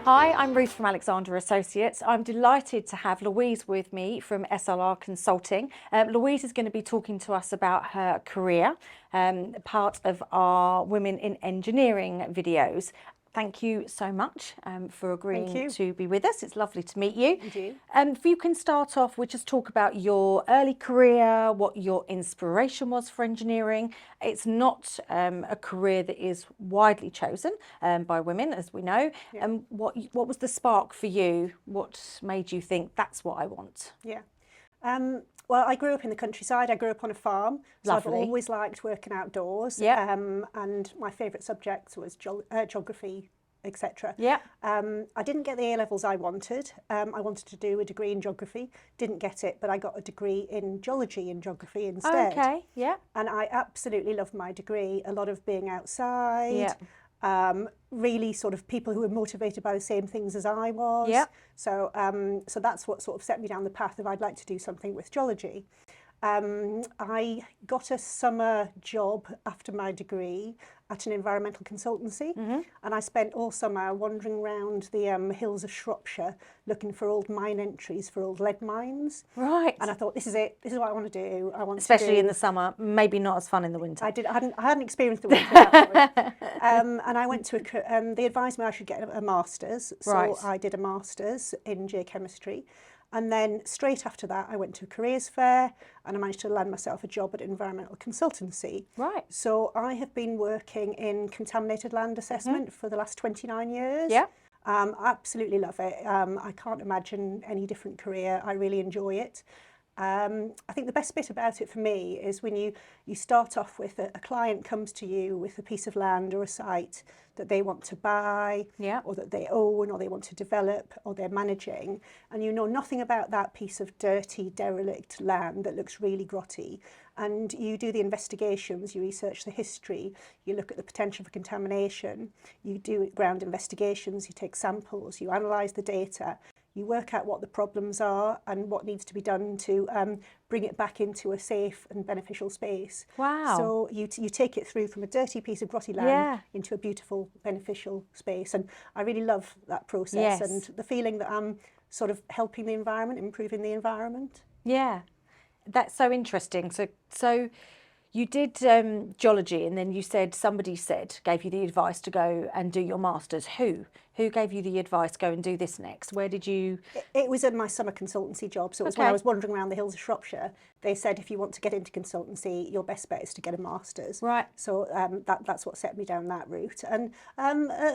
Hi, I'm Ruth from Alexander Associates. I'm delighted to have Louise with me from SLR Consulting. Louise is going to be talking to us about her career, part of our Women in Engineering videos. Thank you so much for agreeing to be with us. It's lovely to meet you. Indeed. If you can start off with just talk about your early career, what your inspiration was for engineering. It's not a career that is widely chosen by women, as we know. Yeah. What was the spark for you? What made you think that's what I want? Yeah. Well, I grew up in the countryside. I grew up on a farm, so Lovely. I've always liked working outdoors. Yeah. And my favourite subject was geography, etc. Yeah. I didn't get the A-levels I wanted. I wanted to do a degree in geography. Didn't get it, but I got a degree in geology and geography instead. Okay. Yeah. And I absolutely loved my degree. A lot of being outside. Yeah. Really sort of people who were motivated by the same things as I was. Yeah. So that's what sort of set me down the path of I'd like to do something with geology. I got a summer job after my degree at an environmental consultancy, and I spent all summer wandering around the hills of Shropshire looking for old mine entries for old lead mines. Right. And I thought, this is it. This is what I want to do. Especially in the summer, maybe not as fun in the winter. I hadn't experienced the winter that way. And I went to they advised me I should get a master's, so Right. I did a master's in geochemistry. And then straight after that, I went to a careers fair and I managed to land myself a job at an environmental consultancy. Right. So I have been working in contaminated land assessment for the last 29 years. Yeah. I absolutely love it. I can't imagine any different career. I really enjoy it. I think the best bit about it for me is when you start off with a client comes to you with a piece of land or a site that they want to buy, Yeah. or that they own, or they want to develop, or they're managing, and you know nothing about that piece of dirty, derelict land that looks really grotty. And you do the investigations, you research the history, you look at the potential for contamination, you do ground investigations, you take samples, you analyse the data, you work out what the problems are and what needs to be done to bring it back into a safe and beneficial space. Wow. So you take it through from a dirty piece of grotty land Yeah. into a beautiful, beneficial space. And I really love that process Yes. and the feeling that I'm sort of helping the environment, improving the environment. Yeah. That's so interesting. So you did geology, and then you said gave you the advice to go and do your master's. Who gave you the advice, go and do this next? Where did you? It was in my summer consultancy job. So it was when I was wandering around the hills of Shropshire. They said, if you want to get into consultancy, your best bet is to get a master's. Right. So that's what set me down that route. And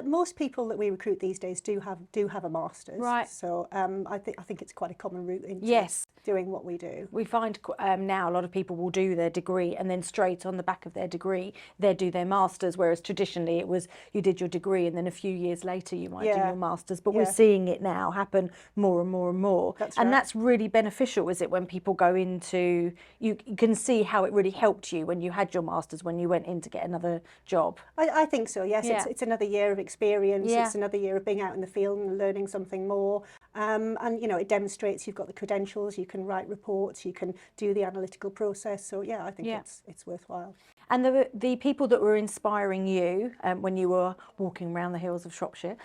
most people that we recruit these days do have a master's. Right. So I think it's quite a common route into Yes. doing what we do. We find now a lot of people will do their degree and then straight on the back of their degree they do their masters, whereas traditionally it was you did your degree and then a few years later you might do your masters. But we're seeing it now happen more and more and more. That's and right. that's really beneficial, is it, when people go into, you can see how it really helped you when you had your masters, when you went in to get another job. I think so, yes. Yeah. It's another year of experience. Yeah. It's another year of being out in the field and learning something more. And, you know, it demonstrates you've got the credentials, you can write reports, you can do the analytical process. So, yeah, I think it's worthwhile. And the people that were inspiring you when you were walking around the hills of Shropshire,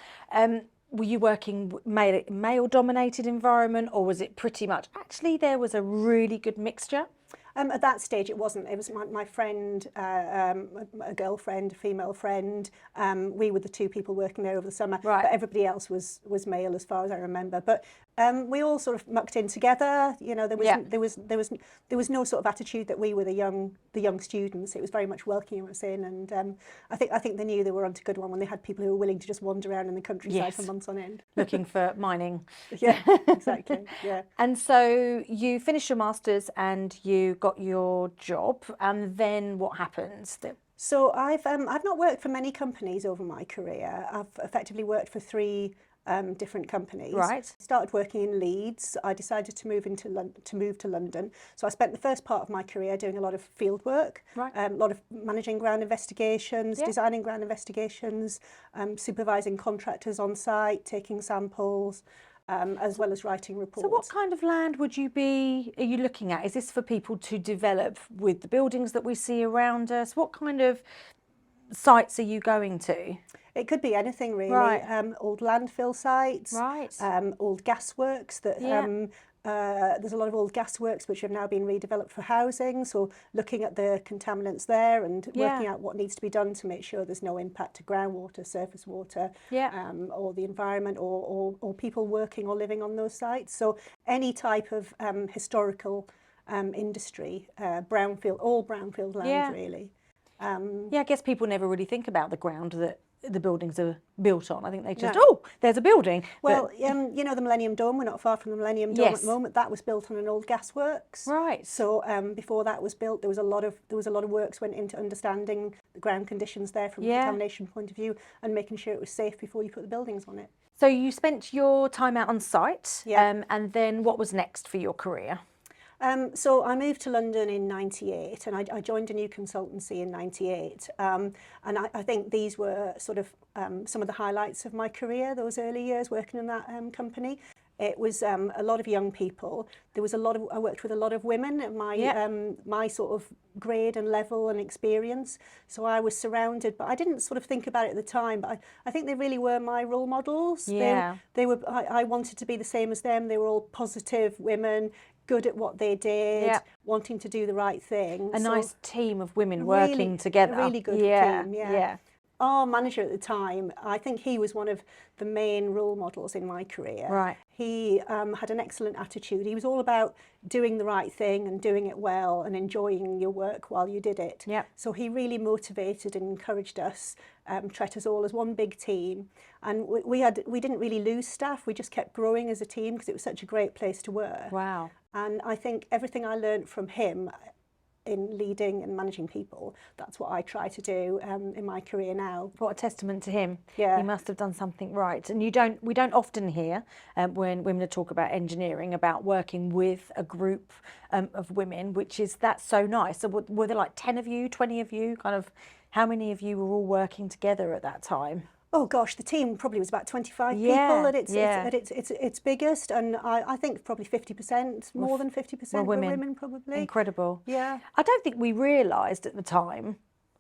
were you working male-dominated environment, or was it pretty much, actually there was a really good mixture? At that stage, it wasn't. It was my friend, a girlfriend, a female friend. We were the two people working there over the summer. Right. But everybody else was male, as far as I remember. But we all sort of mucked in together. You know, there was no sort of attitude that we were the young students. It was very much welcoming us in, and I think they knew they were onto a good one when they had people who were willing to just wander around in the countryside for months on end. Looking for mining. Yeah, exactly. Yeah. And so you finished your masters and you got your job, and then what happens? So I've not worked for many companies over my career. I've effectively worked for three different companies. Right. Started working in Leeds. I decided to move to London. So I spent the first part of my career doing a lot of field work, Right. A lot of managing ground investigations, designing ground investigations, supervising contractors on site, taking samples. As well as writing reports. So what kind of land are you looking at? Is this for people to develop with the buildings that we see around us? What kind of sites are you going to? It could be anything really. Right. Old landfill sites, Right. old gasworks that Yeah. there's a lot of old gasworks which have now been redeveloped for housing. So looking at the contaminants there and working Yeah. out what needs to be done to make sure there's no impact to groundwater, surface water, Yeah. or the environment, or people working or living on those sites. So any type of historical industry, brownfield, all brownfield land Yeah. really. Yeah, I guess people never really think about the ground that the buildings are built on. I think they just, No. oh, there's a building. Well, you know the Millennium Dome, we're not far from the Millennium Dome at Yes. the moment. That was built on an old gasworks. Right. So before that was built, there was a lot of works went into understanding the ground conditions there from a contamination point of view and making sure it was safe before you put the buildings on it. So you spent your time out on site, Yeah. and then what was next for your career? So I moved to London in '98 and I joined a new consultancy in '98. And I think these were sort of some of the highlights of my career, those early years working in that company. It was a lot of young people. There was I worked with a lot of women at my sort of grade and level and experience. So I was surrounded, but I didn't sort of think about it at the time, but I think they really were my role models. Yeah. They were, I wanted to be the same as them. They were all positive women, good at what they did, wanting to do the right thing. A nice team of women working together. A really good team, yeah. Our manager at the time, I think he was one of the main role models in my career. Right. He had an excellent attitude. He was all about doing the right thing and doing it well and enjoying your work while you did it. Yeah. So he really motivated and encouraged us, treated us all as one big team. And we didn't really lose staff. We just kept growing as a team because it was such a great place to work. Wow. And I think everything I learned from him in leading and managing people, that's what I try to do in my career now. What a testament to him. Yeah. He must have done something right. And we don't often hear when women talk about engineering about working with a group of women, that's so nice. So were there like 10 of you, 20 of you, kind of how many of you were all working together at that time? Oh gosh, the team probably was about 25 people at its biggest, and I think probably 50%, more than 50% were women probably. Incredible. Yeah. I don't think we realised at the time,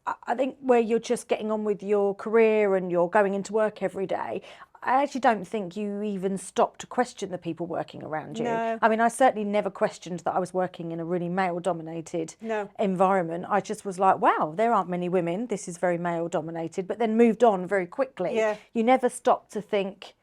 I think where you're just getting on with your career and you're going into work every day, I actually don't think you even stopped to question the people working around you. No. I mean, I certainly never questioned that I was working in a really male-dominated environment. I just was like, wow, there aren't many women. This is very male-dominated, but then moved on very quickly. Yeah. You never stopped to think,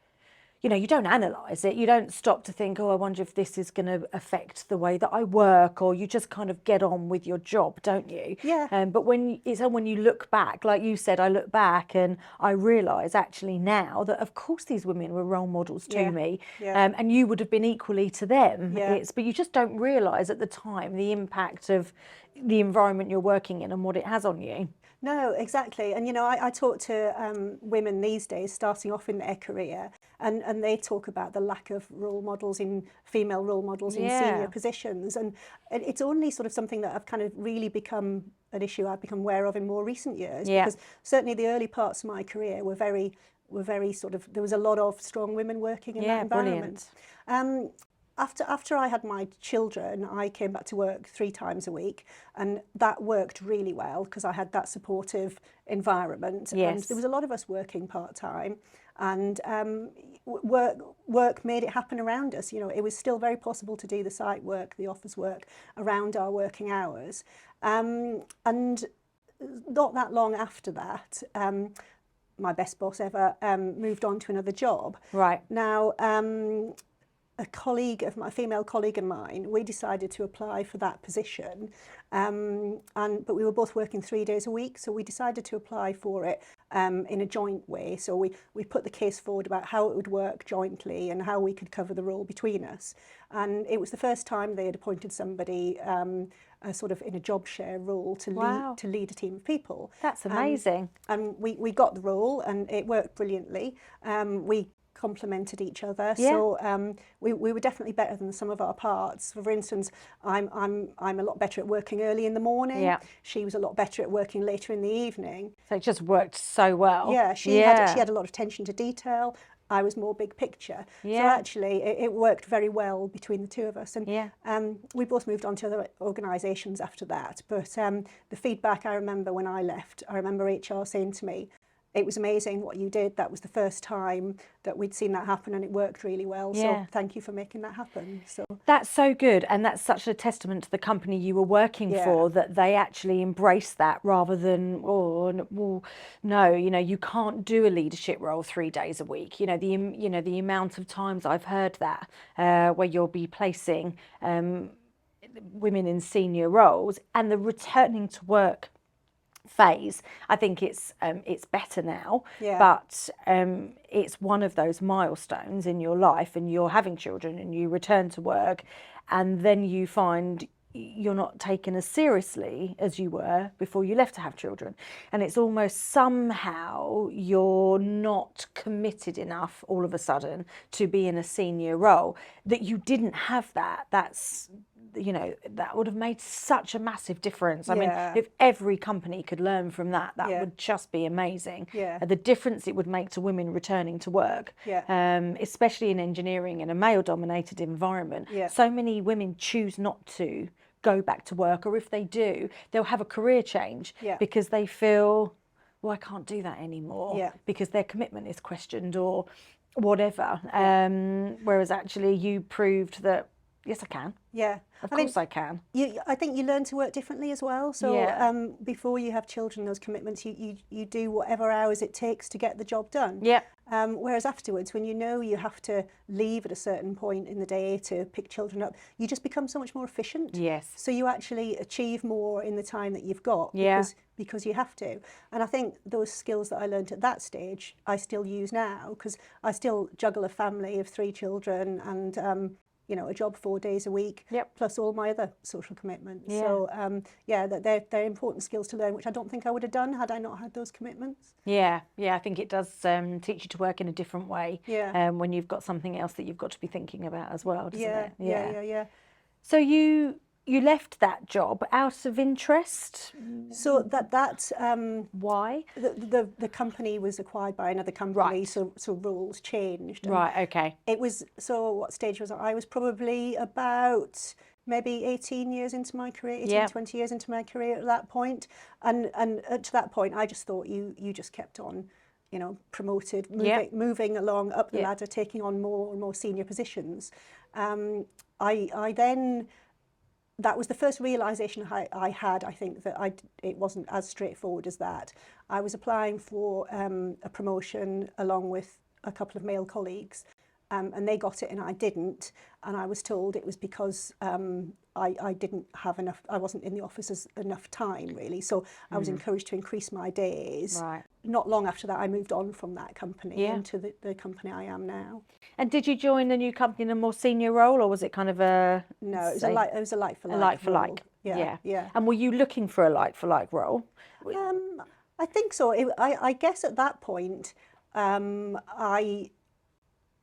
you don't analyse it. You don't stop to think, oh, I wonder if this is going to affect the way that I work, or you just kind of get on with your job, don't you? Yeah. But when you look back, like you said, I look back and I realise actually now that of course these women were role models to me, and you would have been equally to them. Yeah. But you just don't realise at the time the impact of the environment you're working in and what it has on you. No, exactly. And, I talk to women these days starting off in their career and they talk about the lack of female role models in senior positions. And it's only sort of something that I've kind of really become an issue I've become aware of in more recent years. Yeah. Because certainly the early parts of my career were very sort of, there was a lot of strong women working in that environment. Brilliant. After I had my children, I came back to work 3 times a week, and that worked really well because I had that supportive environment. Yes. And there was a lot of us working part-time, and work made it happen around us. It was still very possible to do the site work, the office work around our working hours. And not that long after that, my best boss ever moved on to another job. Right. Now, a female colleague of mine, we decided to apply for that position, but we were both working 3 days a week, so we decided to apply for it in a joint way. So we put the case forward about how it would work jointly and how we could cover the role between us. And it was the first time they had appointed somebody sort of in a job share role to lead a team of people. That's amazing. And we got the role, and it worked brilliantly. We complemented each other, so we were definitely better than some of our parts. For instance, I'm a lot better at working early in the morning. Yeah. She was a lot better at working later in the evening. So it just worked so well. Yeah, she had a lot of attention to detail. I was more big picture. Yeah. So actually it worked very well between the two of us. And Yeah. We both moved on to other organisations after that. But the feedback I remember when I left, I remember HR saying to me, it was amazing what you did. That was the first time that we'd seen that happen, and it worked really well. Yeah. So thank you for making that happen. So That's so good, and that's such a testament to the company you were working Yeah. for, that they actually embraced that rather than, well, no, you can't do a leadership role 3 days a week. The amount of times I've heard that, where you'll be placing women in senior roles, and the returning to work phase, I think it's better now. Yeah. But it's one of those milestones in your life, and you're having children and you return to work, and then you find you're not taken as seriously as you were before you left to have children, and it's almost somehow you're not committed enough all of a sudden to be in a senior role, that you didn't have that. That would have made such a massive difference. I mean, if every company could learn from that, that would just be amazing. Yeah. The difference it would make to women returning to work, especially in engineering in a male-dominated environment. Yeah. So many women choose not to go back to work, or if they do, they'll have a career change because they feel, well, I can't do that anymore because their commitment is questioned or whatever. Whereas actually you proved that, yes, I can. Yeah. Of course I can. I think you learn to work differently as well. So Yeah. before you have children, those commitments, you do whatever hours it takes to get the job done. Yeah. Whereas afterwards, when you have to leave at a certain point in the day to pick children up, you just become so much more efficient. Yes. So you actually achieve more in the time that you've got because you have to. And I think those skills that I learned at that stage, I still use now, because I still juggle a family of 3 children and a job 4 days a week, plus all my other social commitments. Yeah. So they're important skills to learn, which I don't think I would have done had I not had those commitments. Yeah, I think it does teach you to work in a different way. Yeah. When you've got something else that you've got to be thinking about as well, doesn't it? Yeah. So you left that job out of interest. So that's Why? the company was acquired by another company, Right. so roles changed. And Right. Okay. it was, so what stage was I? I was probably about maybe 18 years into my career, 18, 20 years into my career at that point. And to that point, I just thought you just kept on, promoted, moving along up the ladder, taking on more and more senior positions. I then, that was the first realisation I had, I think, that it wasn't as straightforward as that. I was applying for a promotion along with a couple of male colleagues, and they got it and I didn't. And I was told it was because I didn't have enough, I wasn't in the office enough time, really. So I was encouraged to increase my days. Right. Not long after that, I moved on from that company into the company I am now. And did you join the new company in a more senior role, or was it kind of a... No, it was a like for like. A like for role. like. Yeah. And were you looking for a like for like role? I think so. I guess at that point,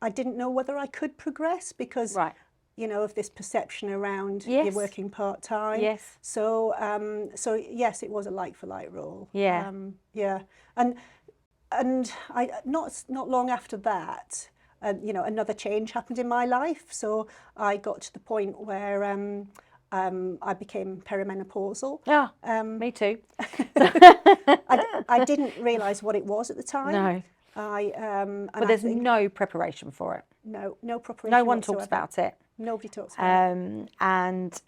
I didn't know whether I could progress because, of this perception around you're working part time. Yes. So yes, it was a like for like role. Yeah. And I not long after that, another change happened in my life. So I got to the point where I became perimenopausal. Yeah, me too. I didn't realise what it was at the time. No. But there's no preparation for it. No preparation. No one whatsoever. talks about it. Nobody talks about it. And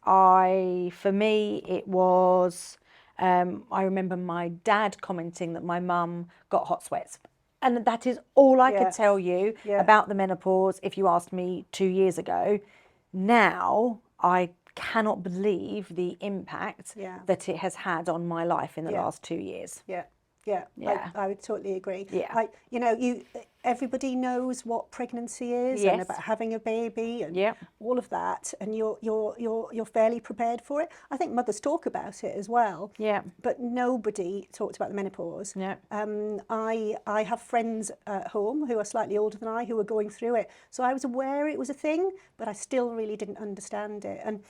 for me, it was, I remember my dad commenting that my mum got hot sweats. And that is all I could tell you about the menopause if you asked me 2 years ago. Now, I cannot believe the impact that it has had on my life in the last 2 years. Yeah. I would totally agree. Yeah. Everybody knows what pregnancy is and about having a baby and all of that, and you're fairly prepared for it. I think mothers talk about it as well. Yeah. But nobody talked about the menopause. Yeah. I have friends at home who are slightly older than I who were going through it, so I was aware it was a thing, but I still really didn't understand it. And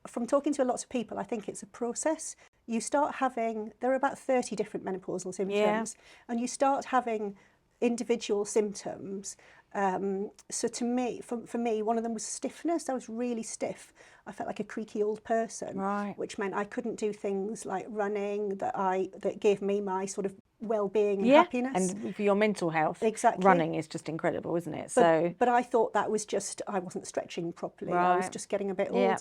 from talking to lots of people, I think it's a process. You start having, there are about 30 different menopausal symptoms, and you start having individual symptoms, So to me, for me, one of them was stiffness. I was really stiff. I felt like a creaky old person, Right. which meant I couldn't do things like running that gave me my sort of well-being and Yeah, happiness. and for your mental health, Exactly. running is just incredible, isn't it? So, But I thought that was just, I wasn't stretching properly. I was Right. just getting a bit Yeah.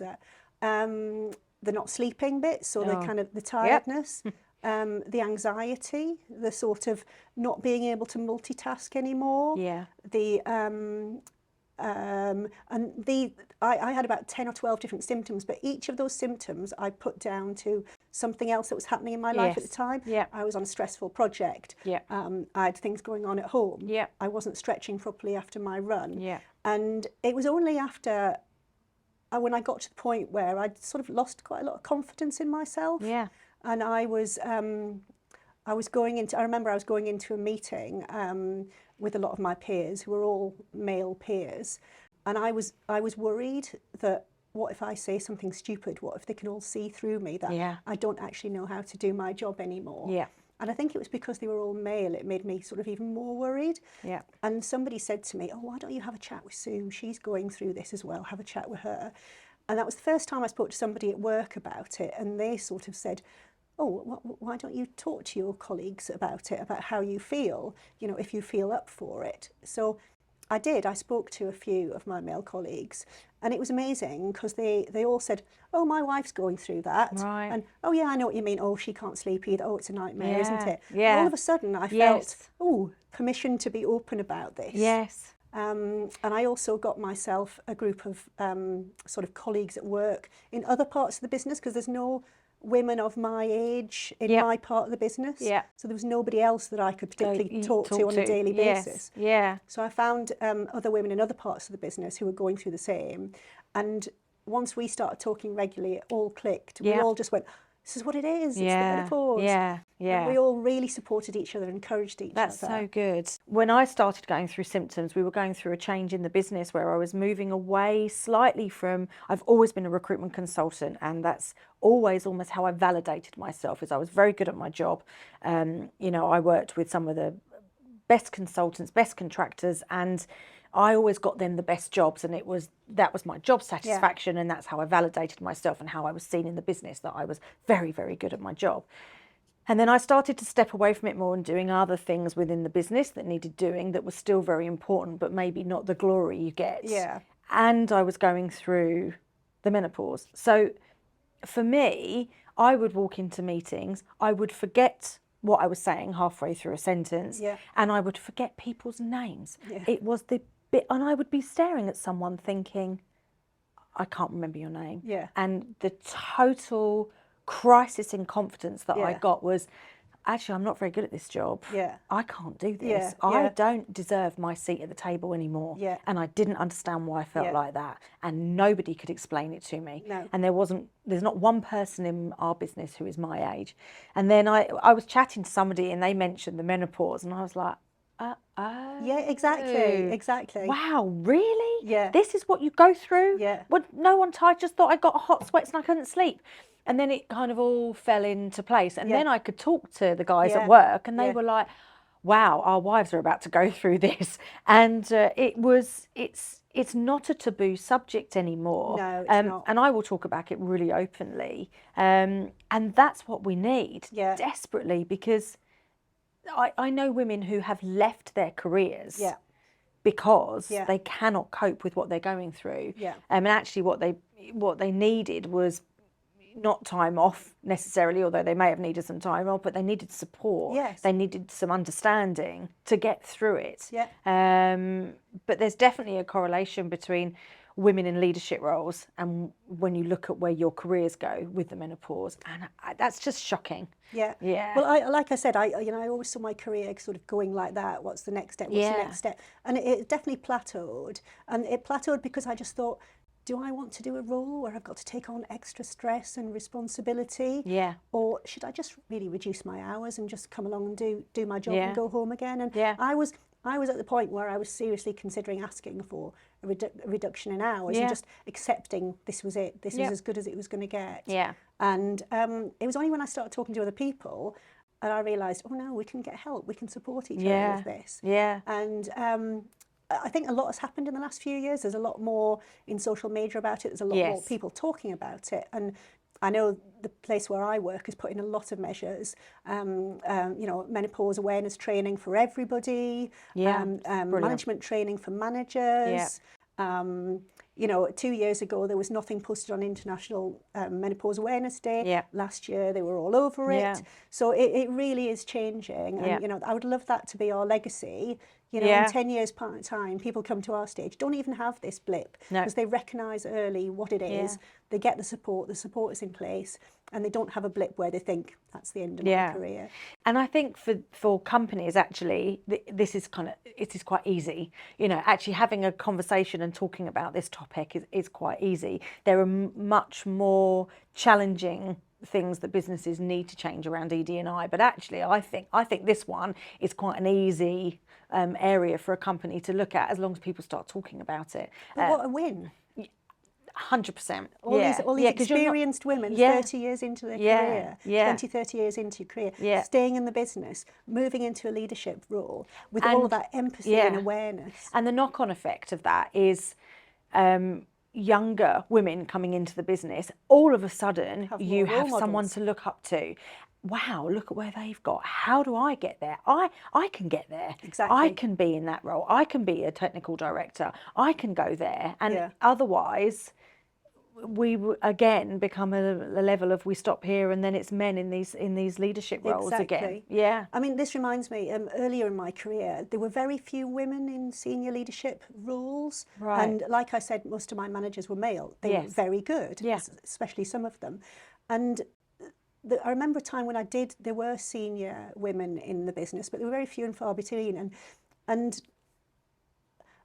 older. The not sleeping bit, so the Oh. kind of the tiredness, the anxiety, the sort of not being able to multitask anymore. Yeah. I had about 10 or 12 different symptoms, but each of those symptoms I put down to something else that was happening in my life at the Yes. time. Yeah. I was on a stressful project. Yeah. I had things going on at home. Yeah. I wasn't stretching properly after my run. Yeah. And it was only after, when I got to the point where I'd sort of lost quite a lot of confidence in myself. Yeah. And I remember I was going into a meeting with a lot of my peers who were all male peers, and I was worried that what if I say something stupid? What if they can all see through me that Yeah. I don't actually know how to do my job anymore? Yeah. And I think it was because they were all male, it made me sort of even more worried. Yeah. And somebody said to me, "Oh, why don't you have a chat with Sue? She's going through this as well. Have a chat with her." And that was the first time I spoke to somebody at work about it, and they sort of said, "Oh, why don't you talk to your colleagues about it, about how you feel, you know, if you feel up for it?" So I did. I spoke to a few of my male colleagues, and it was amazing because they all said, "Oh, my wife's going through that." Right. And, "Oh, yeah, I know what you mean. Oh, she can't sleep either. Oh, it's a nightmare, isn't Yeah. it?" Yeah. All of a sudden, I Yes. felt, oh, permission to be open about this. Yes. And I also got myself a group of sort of colleagues at work in other parts of the business, because there's no women of my age in Yep. my part of the business. Yeah. So there was nobody else that I could particularly talk to on a daily Yes. basis. Yeah. So I found other women in other parts of the business who were going through the same. And once we started talking regularly, it all clicked. We Yeah. all just went, "This is what it is. It's the Yeah. menopause." Yeah. Yeah. And we all really supported each other, encouraged each That's other. so good. When I started going through symptoms, we were going through a change in the business where I was moving away slightly from, I've always been a recruitment consultant, and that's always almost how I validated myself, is I was very good at my job. You know, I worked with some of the best consultants, best contractors, and I always got them the best jobs, and that was my job satisfaction, and that's how I validated myself and how I was seen in the business, that I was very, very good at my job. And then I started to step away from it more and doing other things within the business that needed doing, that was still very important, but maybe not the glory you get. Yeah. And I was going through the menopause. So for me, I would walk into meetings, I would forget what I was saying halfway through a sentence, Yeah. and I would forget people's names. Yeah. It was the bit, and I would be staring at someone thinking, I can't remember your name. Yeah. And the total crisis in confidence that I Yeah. got was, actually, I'm not very good at this job. Yeah. I can't do this. Yeah, I yeah. don't deserve my seat at the table anymore. Yeah. And I didn't understand why I felt Yeah. like that. And nobody could explain it to me. No. And there's not one person in our business who is my age. And then I was chatting to somebody and they mentioned the menopause, and I was like, oh. Yeah, exactly. Wow, really? Yeah. This is what you go through? Yeah. Well, no one, I just thought I got hot sweats and I couldn't sleep. And then it kind of all fell into place. And Yeah. then I could talk to the guys Yeah. at work, and they Yeah. were like, wow, our wives are about to go through this. And it's not a taboo subject anymore. No, it's not. And I will talk about it really openly. And that's what we need Yeah. desperately, because I know women who have left their careers Yeah. because Yeah. they cannot cope with what they're going through. Yeah. And actually what they needed was not time off necessarily, although they may have needed some time off, but they needed support. Yes. They needed some understanding to get through it. Yeah. But there's definitely a correlation between women in leadership roles and when you look at where your careers go with the menopause, and that's just shocking. Yeah. Yeah. Well, like I said, I always saw my career sort of going like that. What's the next step? What's Yeah. the next step? And it definitely plateaued. And it plateaued because I just thought, do I want to do a role where I've got to take on extra stress and responsibility? Yeah. Or should I just really reduce my hours and just come along and do my job Yeah. and go home again? And Yeah. I was at the point where I was seriously considering asking for a reduction in hours Yeah. and just accepting this was it. This Yeah. was as good as it was going to get. Yeah. And it was only when I started talking to other people and I realised, oh no, we can get help. We can support each other Yeah. with this. Yeah. And I think a lot has happened in the last few years. There's a lot more in social media about it. There's a lot more Yes. people talking about it. And I know the place where I work is putting a lot of measures, menopause awareness training for everybody, Yeah, brilliant. management training for Yeah. managers. 2 years ago, there was nothing posted on International Menopause Awareness Day. Yeah. Last year, they were all over Yeah. it. So it really is changing. Yeah. And, I would love that to be our legacy. Yeah. In 10 years' time, people come to our stage, don't even have this blip, No. because they recognise early what it is. Yeah. They get the support is in place, and they don't have a blip where they think that's the end of Yeah. my career. And I think for companies, actually, it is quite easy. Actually having a conversation and talking about this topic is quite easy. There are much more challenging things that businesses need to change around ED&I, but actually I think this one is quite an easy area for a company to look at, as long as people start talking about it. But what a win. 100%. All Yeah. these 'Cause you're not- experienced women, Yeah. 30 years into their Yeah. career, Yeah. 20, 30 years into your career, Yeah. staying in the business, moving into a leadership role with all of And- that empathy yeah. and awareness. And the knock-on effect of that is younger women coming into the business, all of a sudden Have you more role have someone models. to look up to. Wow, look at where they've got. How do I get there? I can get there. Exactly. I can be in that role. I can be a technical director. I can go there. And Yeah. otherwise, we again become a level of we stop here and then it's men in these leadership roles again. Exactly. Yeah. I mean, this reminds me, earlier in my career, there were very few women in senior leadership roles. Right. And like I said, most of my managers were male. They were Yes. very good, Yeah. especially some of them. And I remember a time when there were senior women in the business, but they were very few and far between. And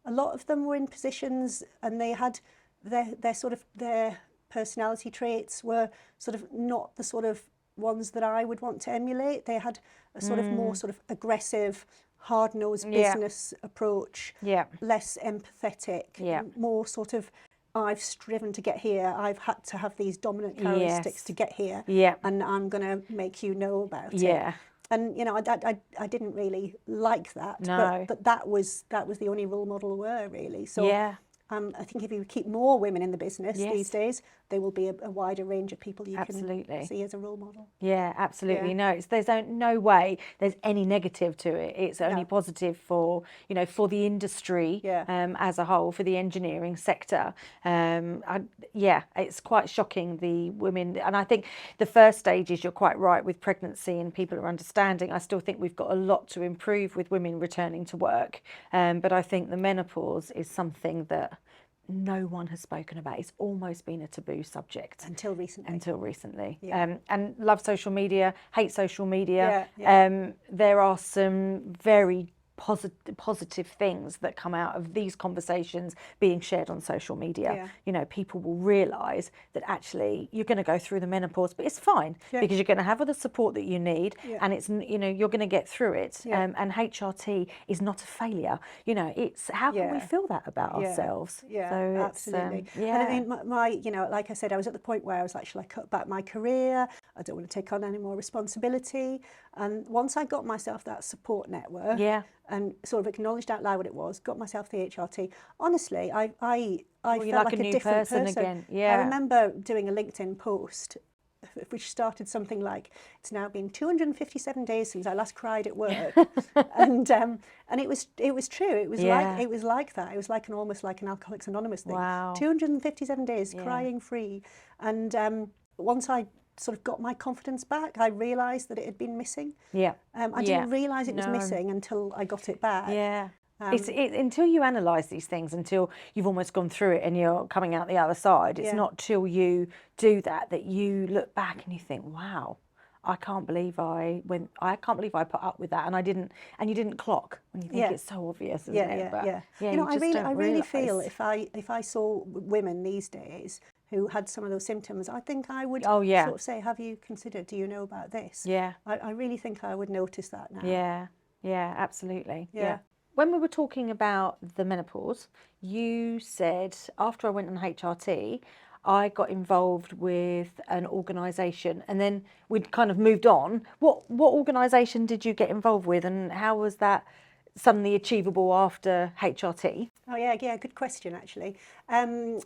a lot of them were in positions, and they had their personality traits were sort of not the sort of ones that I would want to emulate. They had a sort of more sort of aggressive, hard-nosed Yeah. business approach, Yeah. less empathetic, Yeah. more sort of, I've striven to get here, I've had to have these dominant characteristics Yes. to get here, Yeah. and I'm going to make you know about it. Yeah. And I didn't really like that, No. but that was the only role model there were, really. So Yeah. I think if you keep more women in the business Yes. these days, there will be a wider range of people you Absolutely. can see as a role model. Yeah, absolutely. Yeah. No, there's no way there's any negative to it. It's only No. positive for the industry Yeah. as a whole, for the engineering sector. It's quite shocking, the women. And I think the first stage is, you're quite right, with pregnancy and people are understanding. I still think we've got a lot to improve with women returning to work. But I think the menopause is something that no one has spoken about. It's almost been a taboo subject Until recently. Yeah. And love social media, hate social media. Yeah. There are some very positive things that come out of these conversations being shared on social media. People will realise that actually you're going to go through the menopause, but it's fine, because you're going to have all the support that you need, and it's you're going to get through it. And HRT is not a failure. It's how can we feel that about ourselves? Yeah, So absolutely. It's, And I mean, my like I said, I was at the point where I was like, shall I cut back my career? I don't want to take on any more responsibility. And once I got myself that support network, and sort of acknowledged out loud what it was, got myself the HRT. Honestly, I felt like a new different person again. I Yeah. remember doing a LinkedIn post which started something like, it's now been 257 days since I last cried at work. and it was true. It was like that. It was like almost like an Alcoholics Anonymous thing. Wow. 257 days crying free. And once I sort of got my confidence back, I realised that it had been missing. Yeah. I didn't realise it was missing until I got it back. Yeah. It's until you analyse these things, until you've almost gone through it and you're coming out the other side. It's not till you do that you look back and you think, wow, I can't believe I put up with that, and I didn't. And you didn't clock when you think it's so obvious, isn't it? But, I really feel if I saw women these days who had some of those symptoms, I think I would sort of say, have you considered, do you know about this? Yeah. I really think I would notice that now. Yeah, absolutely. Yeah. When we were talking about the menopause, you said, after I went on HRT, I got involved with an organisation, and then we'd kind of moved on. What organisation did you get involved with, and how was that suddenly achievable after HRT? Oh yeah, good question actually.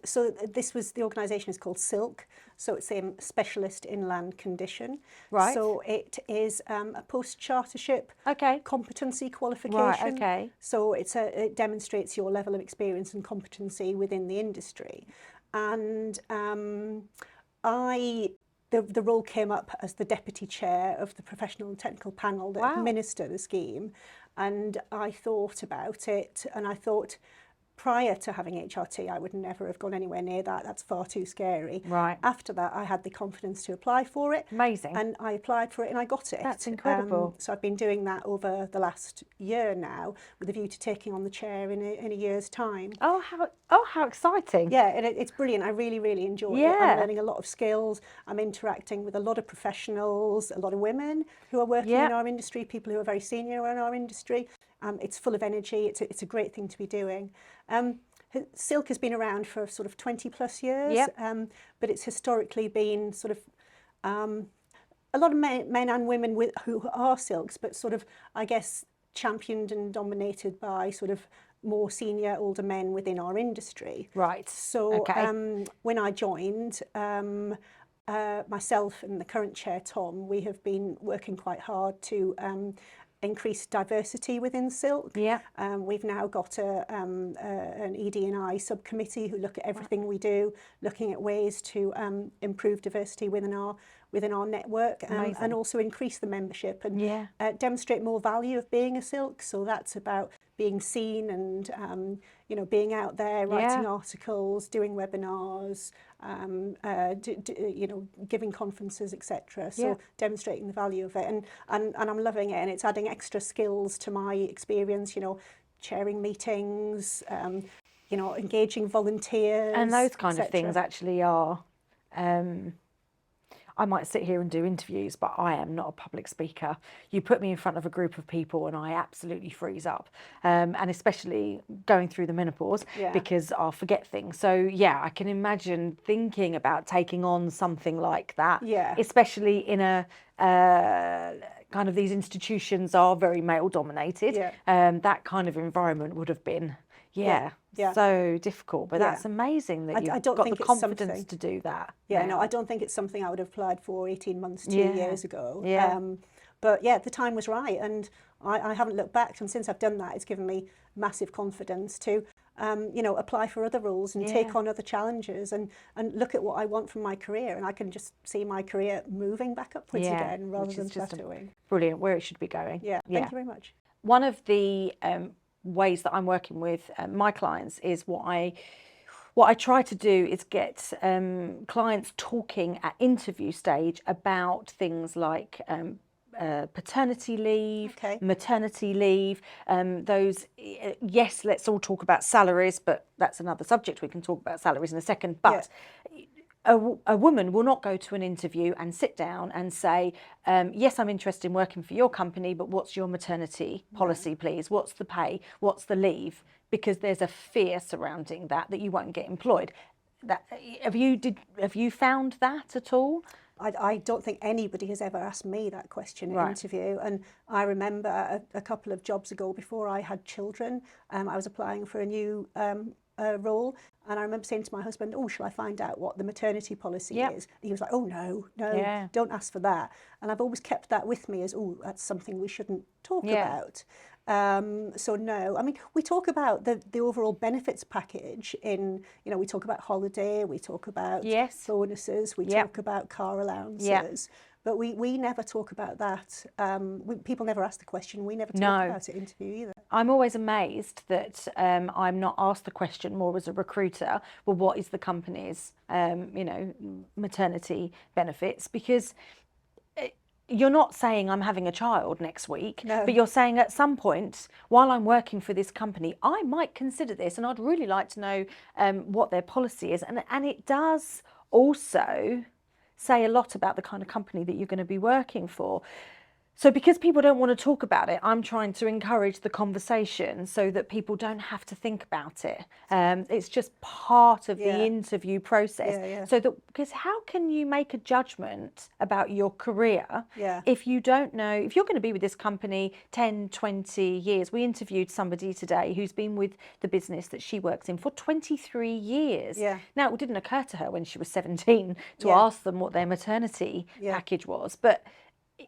So the organisation is called Silk, so it's a specialist inland condition. Right. So it is a post-chartership Okay. competency Right, qualification. okay. So it demonstrates your level of experience and competency within the industry. And the role came up as the deputy chair of the professional and technical panel that Wow. administer the scheme. And I thought about it, and I thought, prior to having HRT, I would never have gone anywhere near that. That's far too scary. Right. After that, I had the confidence to apply for it. Amazing. And I applied for it and I got it. That's incredible. So I've been doing that over the last year now, with a view to taking on the chair in a year's time. Oh, how exciting. Yeah, and it's brilliant. I really, really enjoy it. Yeah. I'm learning a lot of skills. I'm interacting with a lot of professionals, a lot of women who are working Yeah. in our industry, people who are very senior in our industry. It's full of energy. It's a great thing to be doing. Silk has been around for sort of 20 plus years, Yep. but it's historically been sort of a lot of men and women who are Silks, but sort of, I guess, championed and dominated by sort of more senior, older men within our industry. Right. So Okay. when I joined, myself and the current chair, Tom, we have been working quite hard to increase diversity within Silk. Yeah. We've now got an ED&I subcommittee who look at everything we do, looking at ways to improve diversity within our network, and also increase the membership and Yeah. demonstrate more value of being a Silk. So that's about being seen and being out there, writing Yeah. articles, doing webinars, giving conferences, etc. So Yeah. demonstrating the value of it, and I'm loving it, and it's adding extra skills to my experience. Chairing meetings, engaging volunteers, And those kind of etc. things actually are, I might sit here and do interviews, but I am not a public speaker. You put me in front of a group of people and I absolutely freeze up. And especially going through the menopause, Yeah. because I'll forget things. So yeah, I can imagine thinking about taking on something like that, Yeah. especially in a kind of, these institutions are very male dominated. Yeah. That kind of environment would have been, Yeah. so difficult. But Yeah. that's amazing that I you've don't got think the it's confidence something- to do that. Yeah, now. no, I don't think it's something I would have applied for 18 months, 2 Yeah. years ago. Yeah. But yeah, the time was right, and I haven't looked back. And since I've done that, it's given me massive confidence to, apply for other roles and take Yeah. on other challenges and look at what I want from my career. And I can just see my career moving back upwards Yeah, again rather which than is just plateauing. Brilliant, where it should be going. Yeah, thank you very much. One of the ways that I'm working with my clients is what I try to do is get clients talking at interview stage about things like paternity leave, Okay. maternity leave, yes, let's all talk about salaries, but that's another subject. We can talk about salaries in a second. But a woman will not go to an interview and sit down and say, yes, I'm interested in working for your company, but what's your maternity policy, please? What's the pay? What's the leave? Because there's a fear surrounding that you won't get employed. Have you found that at all? I don't think anybody has ever asked me that question in an interview. And I remember a couple of jobs ago, before I had children, I was applying for a new role, and I remember saying to my husband, "Oh, shall I find out what the maternity policy is?" And he was like, "Oh no, don't ask for that." And I've always kept that with me as, "Oh, that's something we shouldn't talk about." So no, I mean, we talk about the overall benefits package in, we talk about holiday, we talk about bonuses, we talk about car allowances, but we never talk about that. People never ask the question, we never talk about it in interview either. I'm always amazed that I'm not asked the question more as a recruiter, well, what is the company's, maternity benefits? Because you're not saying I'm having a child next week, but you're saying at some point while I'm working for this company, I might consider this, and I'd really like to know what their policy is. And it does also say a lot about the kind of company that you're going to be working for. So because people don't want to talk about it, I'm trying to encourage the conversation so that people don't have to think about it. It's just part of the Yeah. interview process. Yeah. So that, because how can you make a judgment about your career Yeah. if you don't know, if you're going to be with this company 10, 20 years? We interviewed somebody today who's been with the business that she works in for 23 years. Yeah. Now, it didn't occur to her when she was 17 to Yeah. ask them what their maternity Yeah. package was, but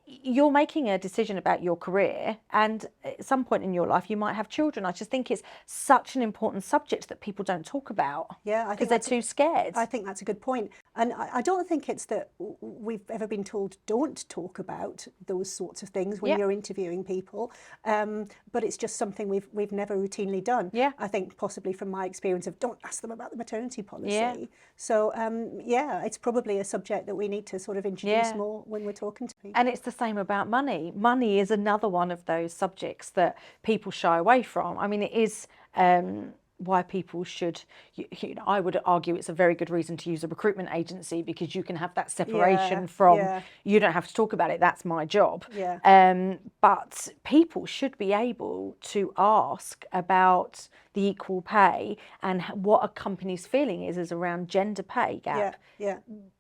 you're making a decision about your career, and at some point in your life you might have children. I just think it's such an important subject that people don't talk about. Yeah, I because think they're that's too scared. I think that's a good point. And I don't think it's that we've ever been told don't talk about those sorts of things when Yeah. you're interviewing people. But it's just something we've never routinely done. Yeah. I think possibly from my experience of don't ask them about the maternity policy. Yeah. So yeah, it's probably a subject that we need to sort of introduce Yeah. more when we're talking to people. And it's the same about money. Money is another one of those subjects that people shy away from. I mean, it is why people should, you know, I would argue it's a very good reason to use a recruitment agency, because you can have that separation Yeah, from, yeah. you don't have to talk about it, that's my job. Yeah. But people should be able to ask about the equal pay and what a company's feeling is around gender pay gap. Yeah.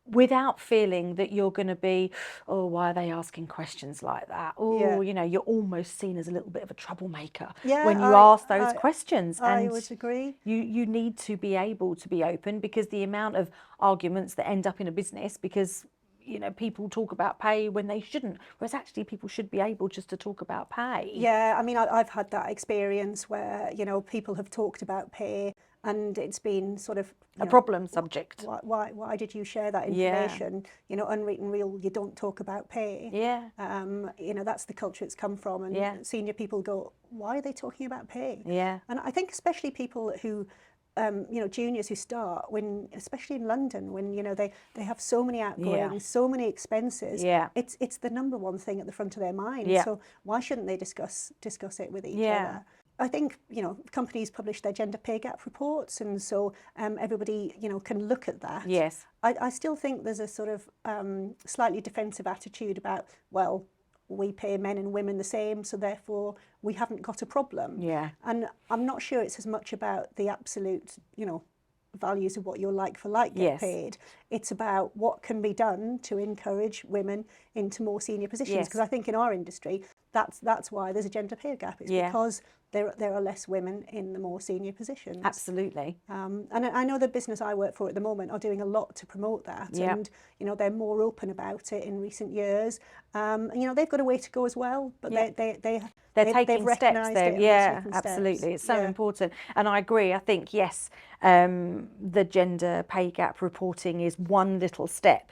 Without feeling that you're going to be, oh, why are they asking questions like that? Oh, Yeah. you know, you're almost seen as a little bit of a troublemaker Yeah, when you I- ask those I- questions. I And would agree. you need to be able to be open, because the amount of arguments that end up in a business because, you know, people talk about pay when they shouldn't, whereas actually people should be able just to talk about pay. Yeah, I mean, I've had that experience where, you know, people have talked about pay and it's been sort of A problem subject. Why did you share that Yeah. information? You know, unwritten rule, you don't talk about pay. Yeah. You know, that's the culture it's come from. And Yeah. senior people go, why are they talking about pay? Yeah. And I think especially people who, you know, juniors who start when, especially in London, when, you know, they have so many outgoings, so many expenses. Yeah. It's the number one thing at the front of their mind. Yeah. So why shouldn't they discuss it with each Yeah. other? I think, you know, companies publish their gender pay gap reports, and so everybody, you know, can look at that. Yes. I still think there's a sort of slightly defensive attitude about, well, we pay men and women the same, so therefore we haven't got a problem. Yeah. And I'm not sure it's as much about the absolute, you know, values of what your like for like get Yes. paid. It's about what can be done to encourage women into more senior positions. Yes. Because I think in our industry, that's why there's a gender pay gap. It's Yeah. because there are less women in the more senior positions. Absolutely. And I know the business I work for at the moment are doing a lot to promote that. Yeah. And, you know, they're more open about it in recent years. And, you know, they've got a way to go as well, but Yeah. they're They're taking steps recognised there. it and they're Yeah, taking steps. absolutely. It's so Yeah. important. And I agree. I think, yes, the gender pay gap reporting is one little step.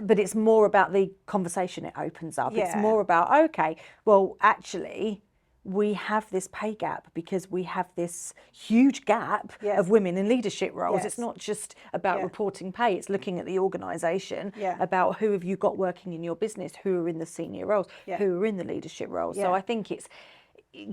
But it's more about the conversation it opens up. It's Yeah. more about, okay, well, actually, we have this pay gap because we have this huge gap Yes. of women in leadership roles. Yes. It's not just about Yeah. reporting pay, it's looking at the organisation, Yeah. about who have you got working in your business, who are in the senior roles, Yeah. who are in the leadership roles. So Yeah. I think it's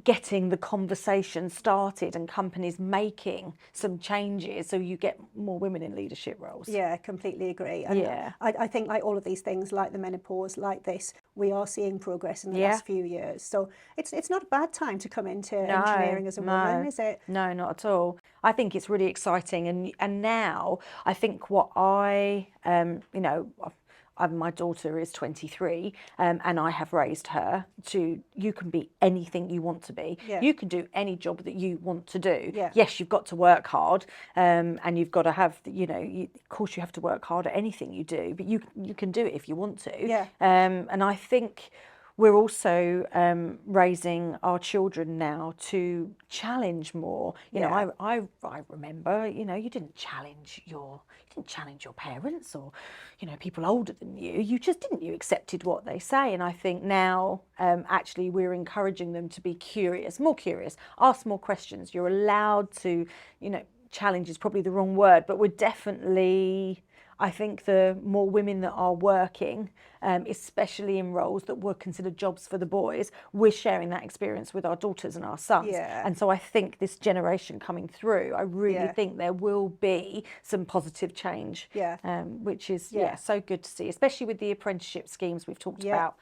getting the conversation started and companies making some changes so you get more women in leadership roles. Yeah, completely agree. And Yeah. I think like all of these things, like the menopause, like this, we are seeing progress in the Yeah. last few years. So it's not a bad time to come into engineering as a woman, is it? No, not at all. I think it's really exciting, and now I think what I you know, my daughter is 23, and I have raised her to, you can be anything you want to be. Yeah. You can do any job that you want to do. Yeah. Yes, you've got to work hard, and you've got to have, you know, of course you have to work hard at anything you do, but you can do it if you want to. Yeah. And I think we're also raising our children now to challenge more. You Yeah. know, I remember, you know, you didn't challenge your parents or, you know, people older than you. You just didn't. You accepted what they say. And I think now, actually, we're encouraging them to be curious, more curious, ask more questions. You're allowed to, you know, challenge is probably the wrong word, but we're definitely, I think the more women that are working, especially in roles that were considered jobs for the boys, we're sharing that experience with our daughters and our sons. Yeah. And so I think this generation coming through, I really Yeah. think there will be some positive change, Yeah. which is Yeah. so good to see, especially with the apprenticeship schemes we've talked Yeah. about.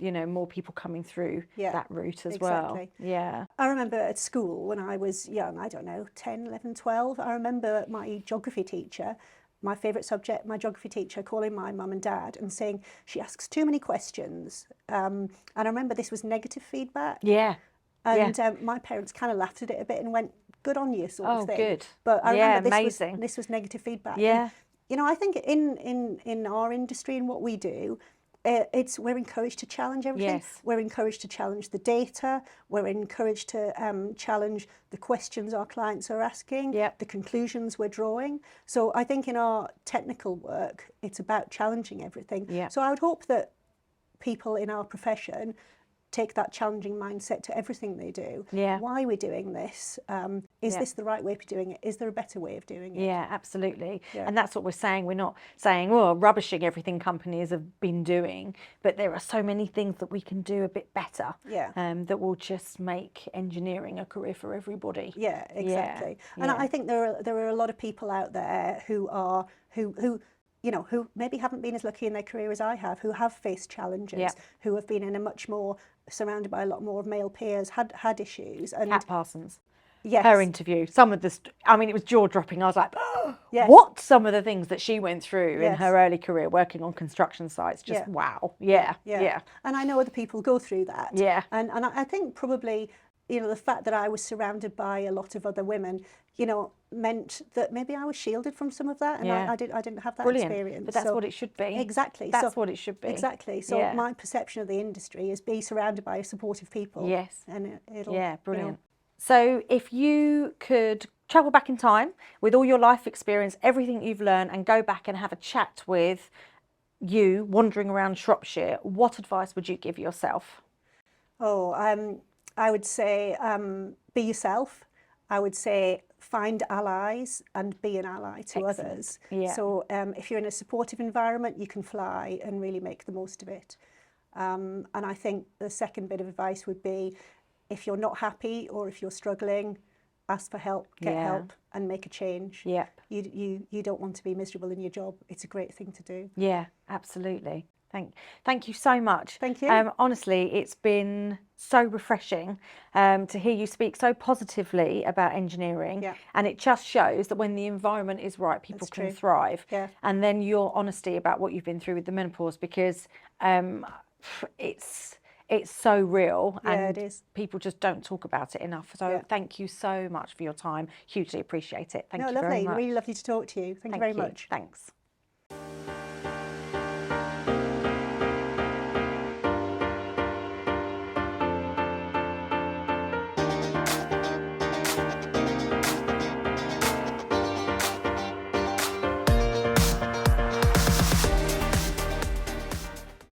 You know, more people coming through Yeah, that route as exactly. well. Yeah. I remember at school when I was young, I don't know, 10, 11, 12, I remember my geography teacher, my favourite subject, my geography teacher calling my mum and dad and saying she asks too many questions. And I remember this was negative feedback. Yeah. And my parents kind of laughed at it a bit and went, good on you, sort of thing. Good. But I Yeah, remember amazing. this was negative feedback. Yeah. And, you know, I think in our industry and what we do, we're encouraged to challenge everything. Yes. We're encouraged to challenge the data. We're encouraged to challenge the questions our clients are asking, Yep. the conclusions we're drawing. So I think in our technical work, it's about challenging everything. Yep. So I would hope that people in our profession take that challenging mindset to everything they do. Yeah. Why are we doing this? Is Yeah. this the right way of doing it? Is there a better way of doing it? Yeah, absolutely. Yeah. And that's what we're saying. We're not saying, well, rubbishing everything companies have been doing, but there are so many things that we can do a bit better. Yeah. That will just make engineering a career for everybody. Yeah, exactly. And Yeah. I think there are a lot of people out there who you know, who maybe haven't been as lucky in their career as I have, who have faced challenges, Yeah. who have been in a much more surrounded by a lot more of male peers, had issues. And Kat Parsons. yes, Her interview, some of the, I mean, it was jaw dropping. I was like, Yes. what? Some of the things that she went through in Yes. her early career working on construction sites, just Yeah. wow. Yeah. Yeah. And I know other people go through that. Yeah. And I think probably, you know, the fact that I was surrounded by a lot of other women, you know, meant that maybe I was shielded from some of that, and Yeah. I didn't have that Brilliant. experience. But that's So- what it should be. Exactly. That's what it should be. Exactly. So Yeah. my perception of the industry is be surrounded by supportive people. Yes. And it'll. Yeah, brilliant. So if you could travel back in time with all your life experience, everything you've learned, and go back and have a chat with you wandering around Shropshire, what advice would you give yourself? I would say be yourself. I would say find allies and be an ally to Excellent. others. Yeah. So if you're in a supportive environment, you can fly and really make the most of it. And I think the second bit of advice would be, if you're not happy or if you're struggling, ask for help, get Yeah. help, and make a change. Yep. You don't want to be miserable in your job. It's a great thing to do. Yeah, absolutely. Thank you so much. Thank you. Honestly, it's been so refreshing to hear you speak so positively about engineering. Yeah. And it just shows that when the environment is right, people That's can true. thrive. Yeah. And then your honesty about what you've been through with the menopause, because it's so real, Yeah, and it is. people just don't talk about it enough. So Yeah. thank you so much for your time. Hugely appreciate it. Thank No, you lovely. very much. Really lovely to talk to you. Thank you very much. Thanks.